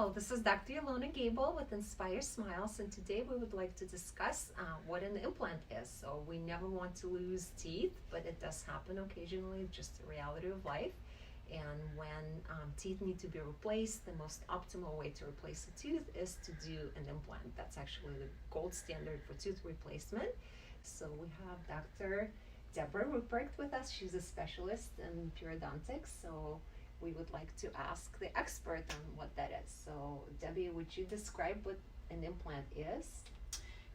Hello, this is Dr. Ilona Gable with Inspire Smiles, and today we would like to discuss what an implant is. So we never want to lose teeth, but it does happen occasionally, just the reality of life. And when teeth need to be replaced, the most optimal way to replace a tooth is to do an implant. That's actually the gold standard for tooth replacement. So we have Dr. Deborah Ruprecht with us. She's a specialist in periodontics. So we would like to ask the expert on what that is. So Debbie, would you describe what an implant is?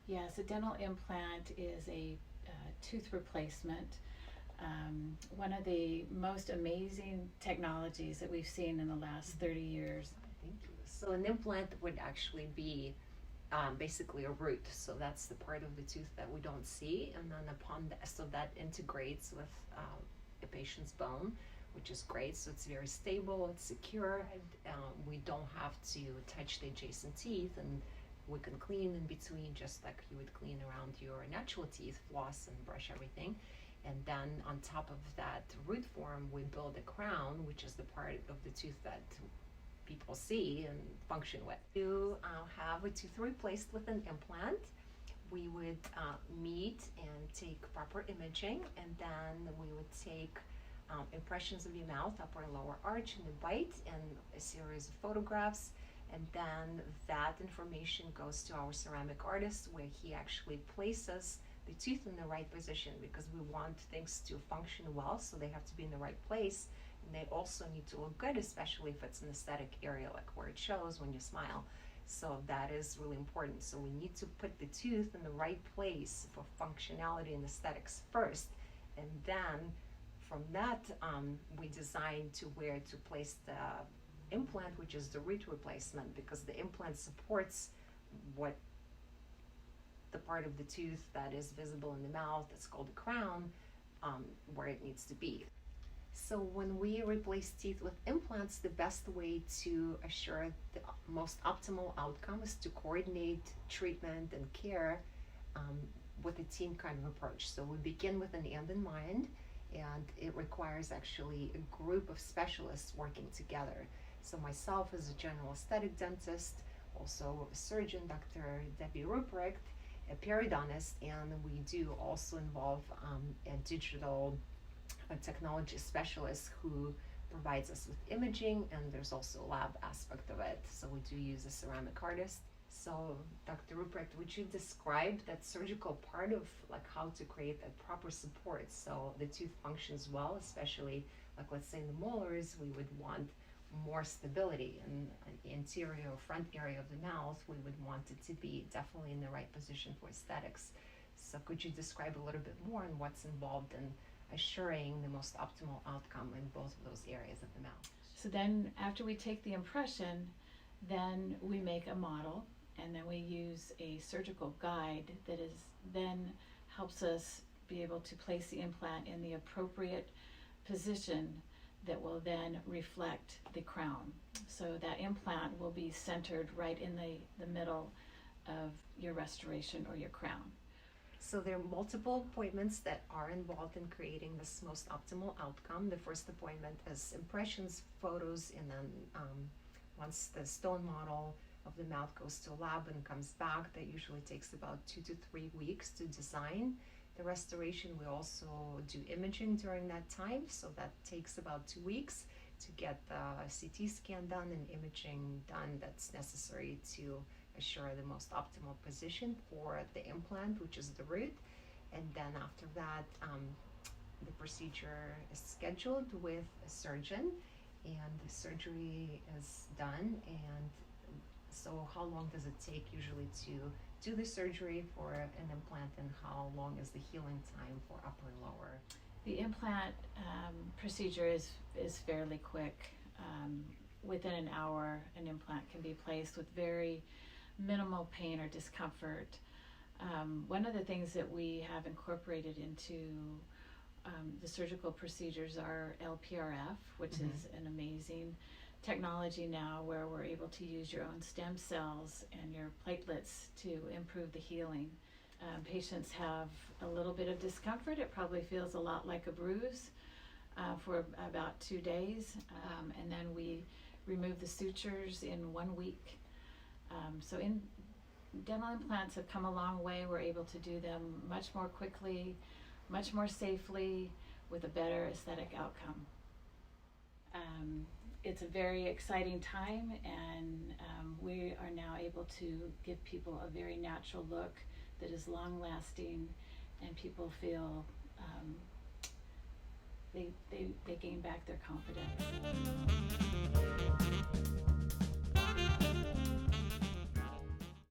Yes, a dental implant is a tooth replacement. One of the most amazing technologies that we've seen in the last 30 years. Thank you. So an implant would actually be basically a root. So that's the part of the tooth that we don't see, and then so that integrates with a patient's bone, which is great. So it's very stable, it's secure, and we don't have to touch the adjacent teeth, and we can clean in between just like you would clean around your natural teeth, floss and brush everything. And then on top of that root form, we build a crown, which is the part of the tooth that people see and function with. To have a tooth replaced with an implant, we would meet and take proper imaging, and then we would take impressions of your mouth, upper and lower arch, and the bite, and a series of photographs. And then that information goes to our ceramic artist, where he actually places the tooth in the right position, because we want things to function well, so they have to be in the right place, and they also need to look good, especially if it's an aesthetic area, like where it shows when you smile. So that is really important. So we need to put the tooth in the right place for functionality and aesthetics first, and then from that, we design to where to place the implant, which is the root replacement, because the implant supports what the part of the tooth that is visible in the mouth, that's called the crown, where it needs to be. So when we replace teeth with implants, the best way to assure the most optimal outcome is to coordinate treatment and care with a team kind of approach. So we begin with an end in mind, and it requires actually a group of specialists working together. So myself as a general aesthetic dentist, also a surgeon, Dr. Debbie Ruprecht, a periodontist, and we do also involve a digital technology specialist who provides us with imaging, and there's also a lab aspect of it. So we do use a ceramic artist. So Dr. Ruprecht, would you describe that surgical part of like how to create that proper support so the tooth functions well, especially like let's say in the molars, we would want more stability, and the anterior or front area of the mouth, we would want it to be definitely in the right position for aesthetics. So could you describe a little bit more on what's involved in assuring the most optimal outcome in both of those areas of the mouth? So then after we take the impression, then we make a model, and then we use a surgical guide that is then helps us be able to place the implant in the appropriate position that will then reflect the crown. So that implant will be centered right in the middle of your restoration or your crown. So there are multiple appointments that are involved in creating this most optimal outcome. The first appointment is impressions, photos, and then once the stone model of the mouth goes to a lab and comes back, that usually takes about 2 to 3 weeks to design the restoration. We also do imaging during that time, so that takes about 2 weeks to get the CT scan done and imaging done that's necessary to assure the most optimal position for the implant, which is the root. And then after that, the procedure is scheduled with a surgeon, and the surgery is done. And so how long does it take usually to do the surgery for an implant, and how long is the healing time for upper and lower? The implant procedure is fairly quick. Within an hour, an implant can be placed with very minimal pain or discomfort. One of the things that we have incorporated into the surgical procedures are LPRF, which is an amazing technology now where we're able to use your own stem cells and your platelets to improve the healing. Patients have a little bit of discomfort. It probably feels a lot like a bruise for about 2 days, and then we remove the sutures in 1 week. Dental implants have come a long way. We're able to do them much more quickly, much more safely, with a better aesthetic outcome. It's a very exciting time, and we are now able to give people a very natural look that is long lasting, and people feel they gain back their confidence.